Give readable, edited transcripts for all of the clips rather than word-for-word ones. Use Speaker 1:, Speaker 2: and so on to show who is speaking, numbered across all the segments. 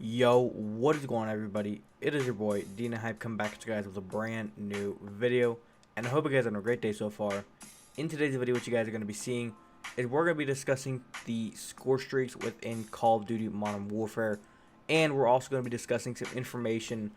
Speaker 1: Yo, what is going on, everybody? It is your boy Dina Hype coming back to you guys with a brand new video, and I hope you guys are having a great day so far. In today's video, what you guys are going to be seeing is we're going to be discussing the score streaks within Call of Duty Modern Warfare, and we're also going to be discussing some information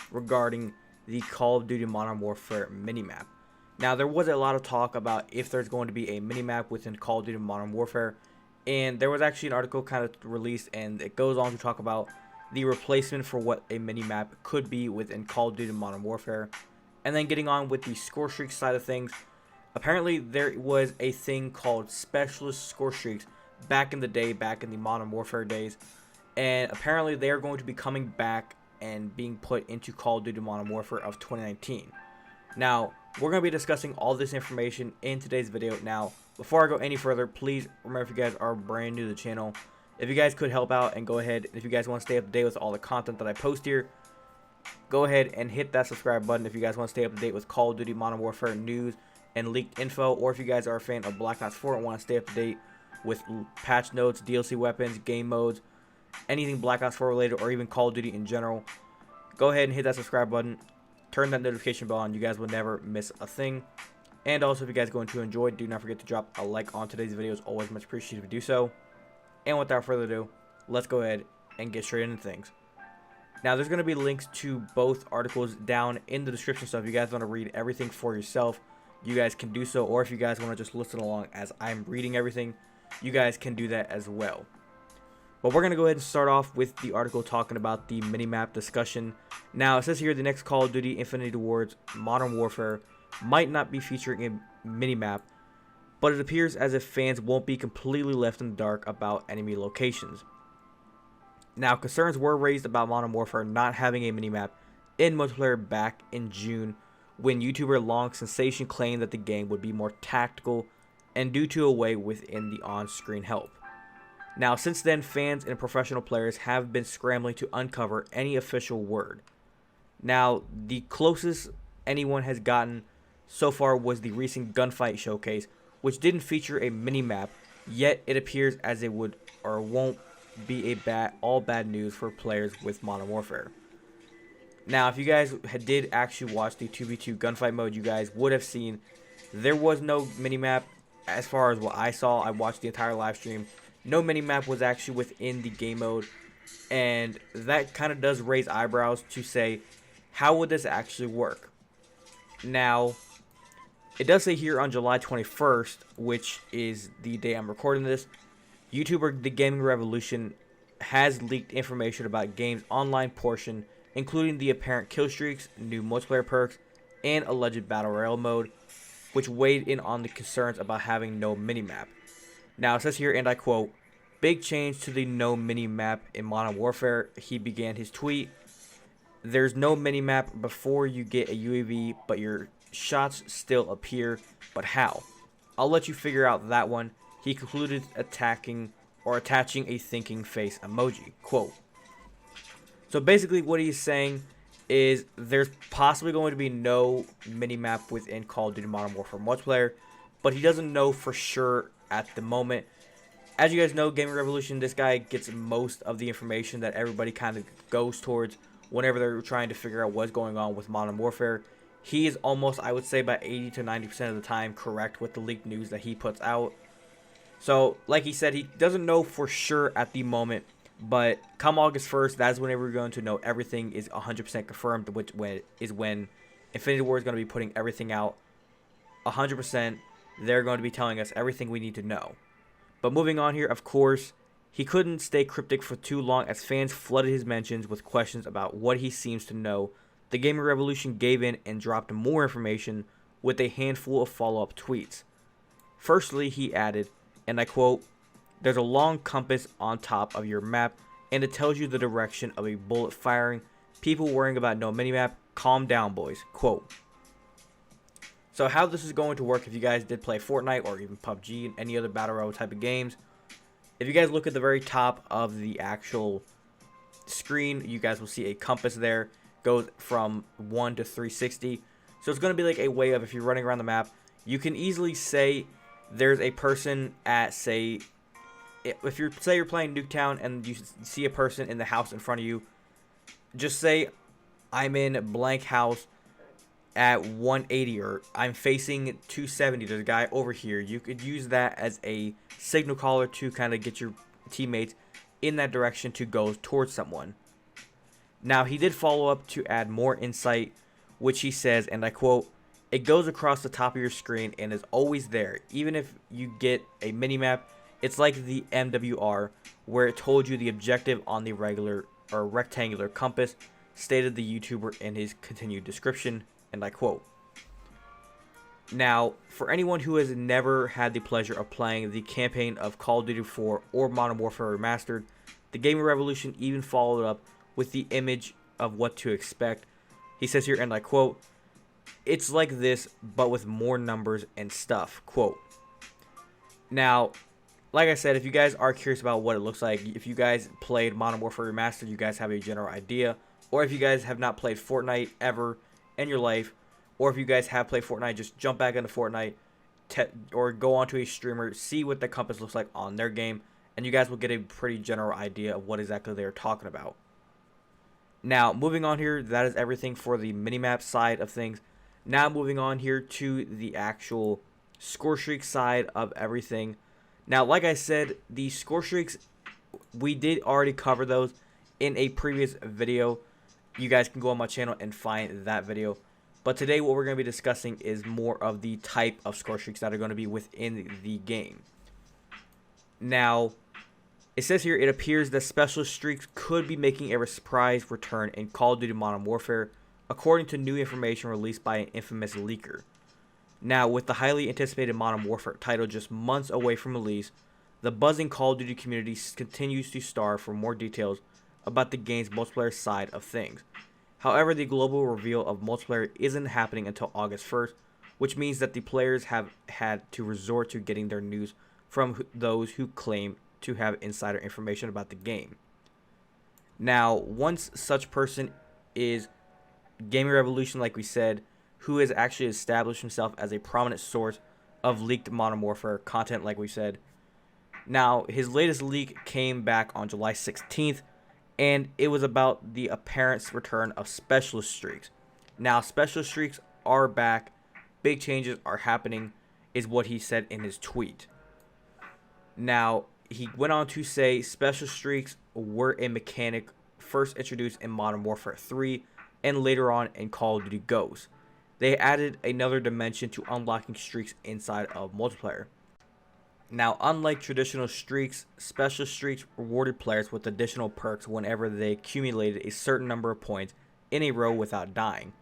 Speaker 1: regarding the Call of Duty Modern Warfare minimap. Now, there was a lot of talk about if there's going to be a minimap within Call of Duty Modern Warfare, and there was actually an article kind of released, and it goes on to talk about the replacement for what a minimap could be within Call of Duty Modern Warfare. And then getting on with the score streaks side of things, apparently there was a thing called specialist score streaks back in the day, back in the Modern Warfare days, and apparently they are going to be coming back and being put into Call of Duty Modern Warfare of 2019. Now, we're going to be discussing all this information in today's video. Now, before I go any further, please remember, if you guys are brand new to the channel, if you guys could help out and go ahead, if you guys want to stay up to date with all the content that I post here, go ahead and hit that subscribe button if you guys want to stay up to date with Call of Duty Modern Warfare news and leaked info, or if you guys are a fan of Black Ops 4 and want to stay up to date with patch notes, DLC weapons, game modes, anything Black Ops 4 related, or even Call of Duty in general, go ahead and hit that subscribe button, turn that notification bell on. You guys will never miss a thing. And also, if you guys are going to enjoy, do not forget to drop a like on today's video. It's always much appreciated if you do so. And without further ado, let's go ahead and get straight into things. Now, there's going to be links to both articles down in the description, so if you guys want to read everything for yourself, you guys can do so. Or if you guys want to just listen along as I'm reading everything, you guys can do that as well. But we're going to go ahead and start off with the article talking about the minimap discussion. Now, it says here the next Call of Duty Infinity Ward's Modern Warfare might not be featuring a minimap, but it appears as if fans won't be completely left in the dark about enemy locations. Now, concerns were raised about Modern Warfare not having a minimap in multiplayer back in June, when YouTuber Long Sensation claimed that the game would be more tactical and due to a way within the on-screen help. Now, since then, fans and professional players have been scrambling to uncover any official word. Now, the closest anyone has gotten so far was the recent gunfight showcase, which didn't feature a minimap, yet it appears as it would or won't be all bad news for players with Modern Warfare. Now, if you guys did actually watch the 2v2 gunfight mode, you guys would have seen there was no minimap. As far as what I saw, I watched the entire live stream. No minimap was actually within the game mode, and that kind of does raise eyebrows to say, how would this actually work? Now, it does say here on July 21st, which is the day I'm recording this, YouTuber The Gaming Revolution has leaked information about game's online portion, including the apparent kill streaks, new multiplayer perks, and alleged battle royale mode, which weighed in on the concerns about having no minimap. Now, it says here, and I quote, "Big change to the no minimap in Modern Warfare." He began his tweet, "There's no minimap before you get a UAV, but your shots still appear, but how? I'll let you figure out that one." He concluded attaching a thinking face emoji. Quote. So basically what he's saying is there's possibly going to be no minimap within Call of Duty Modern Warfare multiplayer, but he doesn't know for sure at the moment. As you guys know, Gaming Revolution, this guy gets most of the information that everybody kind of goes towards whenever they're trying to figure out what's going on with Modern Warfare. He is almost, I would say, about 80 to 90% of the time correct with the leaked news that he puts out. So, like he said, he doesn't know for sure at the moment, but come August 1st, that's whenever we're going to know everything is 100% confirmed, which is when Infinity Ward is going to be putting everything out 100%. They're going to be telling us everything we need to know. But moving on here, of course, he couldn't stay cryptic for too long as fans flooded his mentions with questions about what he seems to know. The Gaming Revolution gave in and dropped more information with a handful of follow-up tweets. Firstly, he added, and I quote, "There's a long compass on top of your map, and it tells you the direction of a bullet firing. People worrying about no minimap, calm down, boys." Quote. So how this is going to work, if you guys did play Fortnite or even PUBG and any other battle royale type of games, if you guys look at the very top of the actual screen, you guys will see a compass there. Goes from 1 to 360. So it's going to be like a way of, if you're running around the map, you can easily say there's a person at, say, if you're, say you're playing Nuketown and you see a person in the house in front of you, just say, I'm in blank house at 180, or I'm facing 270. There's a guy over here. You could use that as a signal caller to kind of get your teammates in that direction to go towards someone. Now, he did follow up to add more insight, which he says, and I quote, "It goes across the top of your screen and is always there. Even if you get a minimap, it's like the MWR, where it told you the objective on the regular or rectangular compass," stated the YouTuber in his continued description, and I quote. Now, for anyone who has never had the pleasure of playing the campaign of Call of Duty 4 or Modern Warfare Remastered, the Gaming Revolution even followed up with the image of what to expect. He says here, and I quote, "It's like this, but with more numbers and stuff," quote. Now, like I said, if you guys are curious about what it looks like, if you guys played Modern Warfare Remastered, you guys have a general idea. Or if you guys have not played Fortnite ever in your life, or if you guys have played Fortnite, just jump back into Fortnite or go onto a streamer, see what the compass looks like on their game, and you guys will get a pretty general idea of what exactly they're talking about. Now, moving on here, that is everything for the minimap side of things. Now moving on here to the actual score streak side of everything. Now, like I said, the score streaks, we did already cover those in a previous video. You guys can go on my channel and find that video. But today what we're going to be discussing is more of the type of score streaks that are going to be within the game. Now, it says here, it appears that special streaks could be making a surprise return in Call of Duty Modern Warfare, according to new information released by an infamous leaker. Now, with the highly anticipated Modern Warfare title just months away from release, the buzzing Call of Duty community continues to starve for more details about the game's multiplayer side of things. However, the global reveal of multiplayer isn't happening until August 1st, which means that the players have had to resort to getting their news from those who claim to have insider information about the game. Now, once such person is Gaming Revolution, like we said, who has actually established himself as a prominent source of leaked Modern Warfare content, like we said. Now, his latest leak came back on July 16th, and it was about the apparent return of specialist streaks. Now, specialist streaks are back. Big changes are happening, is what he said in his tweet. Now, he went on to say special streaks were a mechanic first introduced in Modern Warfare 3 and later on in Call of Duty Ghosts. They added another dimension to unlocking streaks inside of multiplayer. Now, unlike traditional streaks, special streaks rewarded players with additional perks whenever they accumulated a certain number of points in a row without dying.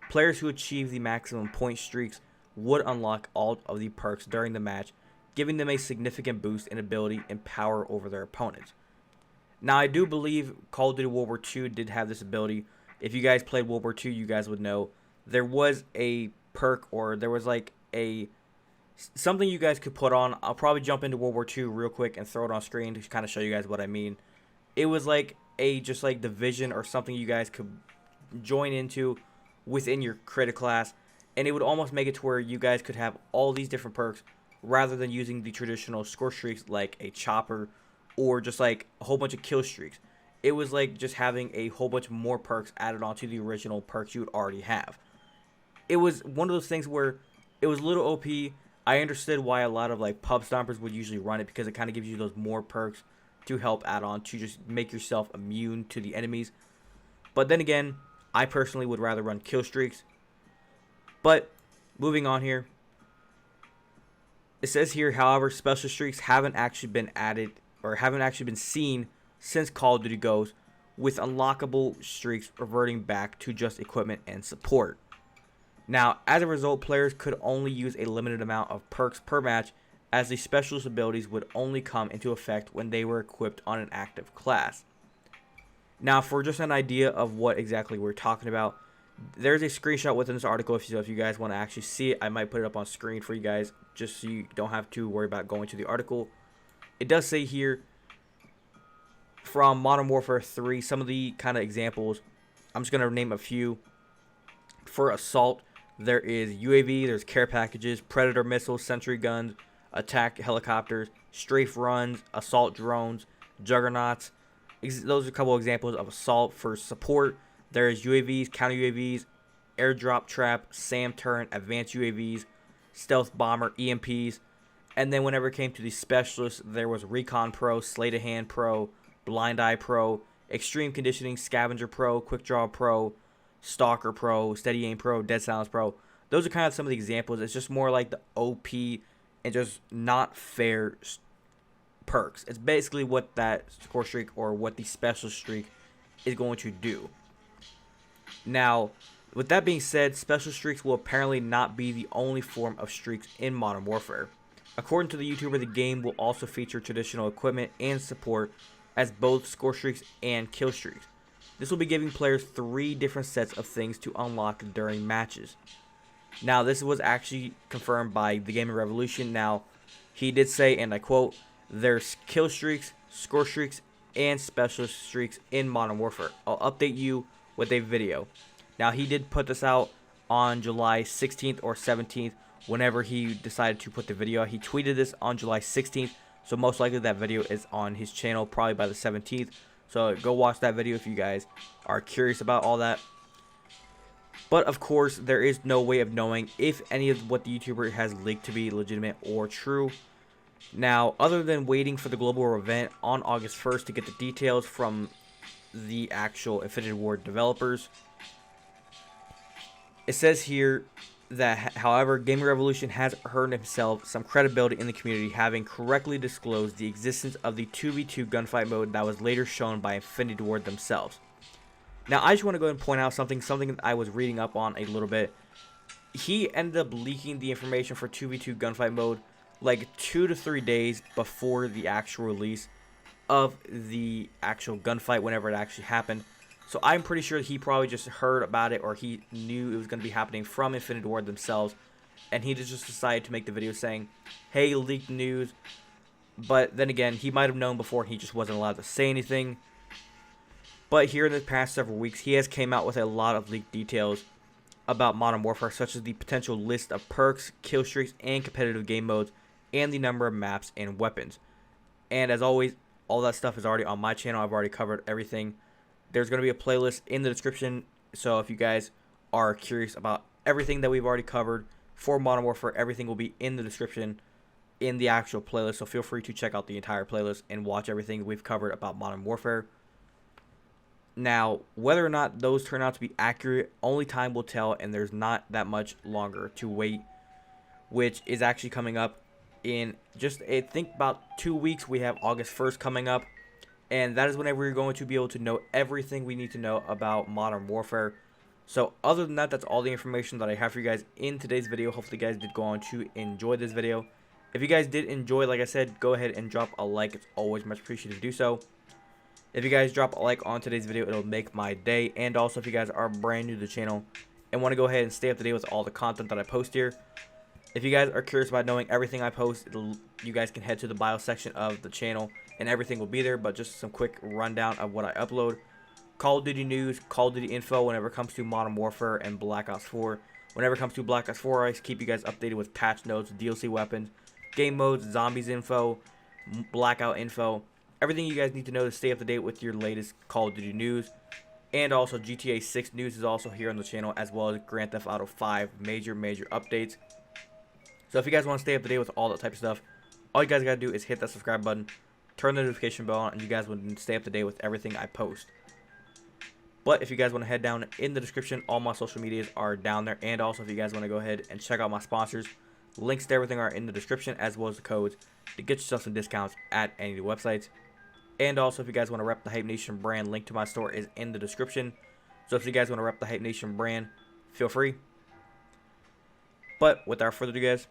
Speaker 1: Players who achieved the maximum point streaks would unlock all of the perks during the match, giving them a significant boost in ability and power over their opponents. Now, I do believe Call of Duty World War II did have this ability. If you guys played World War II, you guys would know there was a perk, or there was like something you guys could put on. I'll probably jump into World War II real quick and throw it on screen to kind of show you guys what I mean. It was like just like division or something you guys could join into within your credit class, and it would almost make it to where you guys could have all these different perks rather than using the traditional score streaks like a chopper or just like a whole bunch of kill streaks. It was like just having a whole bunch more perks added onto the original perks you would already have. It was one of those things where it was a little OP. I understood why a lot of like pub stompers would usually run it, because it kind of gives you those more perks to help add on to just make yourself immune to the enemies. But then again, I personally would rather run kill streaks. But moving on here, it says here, however, special streaks haven't actually been added or haven't actually been seen since Call of Duty Ghosts, with unlockable streaks reverting back to just equipment and support. Now, as a result, players could only use a limited amount of perks per match, as the specialist abilities would only come into effect when they were equipped on an active class. Now, for just an idea of what exactly we're talking about, there's a screenshot within this article. If you guys want to actually see it, I might put it up on screen for you guys, just so you don't have to worry about going to the article. It does say here, from Modern Warfare 3, some of the kind of examples. I'm just going to name a few. For Assault, there is UAV, there's care packages, Predator missiles, sentry guns, attack helicopters, strafe runs, assault drones, juggernauts. Those are a couple examples of assault. For support, there is UAVs, counter UAVs, airdrop trap, SAM turret, advanced UAVs, stealth bomber, EMPs. And then whenever it came to the specialists, there was Recon Pro, Sleight of Hand Pro, Blind Eye Pro, Extreme Conditioning, Scavenger Pro, Quick Draw Pro, Stalker Pro, Steady Aim Pro, Dead Silence Pro. Those are kind of some of the examples. It's just more like the OP and just not fair perks. It's basically what that score streak or what the special streak is going to do. Now, with that being said, special streaks will apparently not be the only form of streaks in Modern Warfare. According to the YouTuber, the game will also feature traditional equipment and support as both score streaks and kill streaks. This will be giving players 3 different sets of things to unlock during matches. Now, this was actually confirmed by the Gaming Revolution. Now, he did say, and I quote, "There's kill streaks, score streaks, and special streaks in Modern Warfare. I'll update you with a video." Now, he did put this out on July 16th or 17th, whenever he decided to put the video out. He tweeted this on July 16th, so most likely that video is on his channel probably by the 17th. So go watch that video if you guys are curious about all that. But of course, there is no way of knowing if any of what the YouTuber has leaked to be legitimate or true. Now, other than waiting for the global event on August 1st to get the details from the actual Infinity Ward developers, it says here that, however, Gaming Revolution has earned himself some credibility in the community, having correctly disclosed the existence of the 2v2 gunfight mode that was later shown by Infinity Ward themselves. Now, I just want to go ahead and point out something that I was reading up on a little bit. He ended up leaking the information for 2v2 gunfight mode like 2 to 3 days before the actual release of the actual gunfight, whenever it actually happened. So I'm pretty sure he probably just heard about it, or he knew it was going to be happening from Infinity Ward themselves, and he just decided to make the video saying, "Hey, leaked news." But then again, he might have known before, and he just wasn't allowed to say anything. But here in the past several weeks, he has came out with a lot of leaked details about Modern Warfare, such as the potential list of perks, kill streaks, and competitive game modes, and the number of maps and weapons. And as always, all that stuff is already on my channel. I've already covered everything. There's going to be a playlist in the description, so if you guys are curious about everything that we've already covered for Modern Warfare, everything will be in the description in the actual playlist, so feel free to check out the entire playlist and watch everything we've covered about Modern Warfare. Now, whether or not those turn out to be accurate, only time will tell, and there's not that much longer to wait, which is actually coming up in just, I think, about 2 weeks. We have August 1st coming up. And that is whenever we're going to be able to know everything we need to know about Modern Warfare. So other than that, that's all the information that I have for you guys in today's video. Hopefully you guys did go on to enjoy this video. If you guys did enjoy, like I said, go ahead and drop a like. It's always much appreciated to do so. If you guys drop a like on today's video, it'll make my day. And also, if you guys are brand new to the channel and want to go ahead and stay up to date with all the content that I post here, if you guys are curious about knowing everything I post, you guys can head to the bio section of the channel and everything will be there. But just some quick rundown of what I upload: Call of Duty news, Call of Duty info whenever it comes to Modern Warfare and Black Ops 4. Whenever it comes to Black Ops 4, I keep you guys updated with patch notes, DLC weapons, game modes, zombies info, blackout info, everything you guys need to know to stay up to date with your latest Call of Duty news. And also GTA 6 news is also here on the channel, as well as Grand Theft Auto 5 major updates. So if you guys want to stay up to date with all that type of stuff, all you guys got to do is hit that subscribe button, turn the notification bell on, and you guys will stay up to date with everything I post. But if you guys want to head down in the description, all my social medias are down there. And also if you guys want to go ahead and check out my sponsors, links to everything are in the description, as well as the codes to get yourself some discounts at any of the websites. And also if you guys want to rep the Hype Nation brand, link to my store is in the description. So if you guys want to rep the Hype Nation brand, feel free. But without further ado, guys,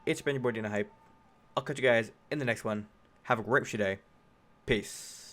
Speaker 1: it's been your boy Dina Hype. I'll catch you guys in the next one. Have a great day. Peace.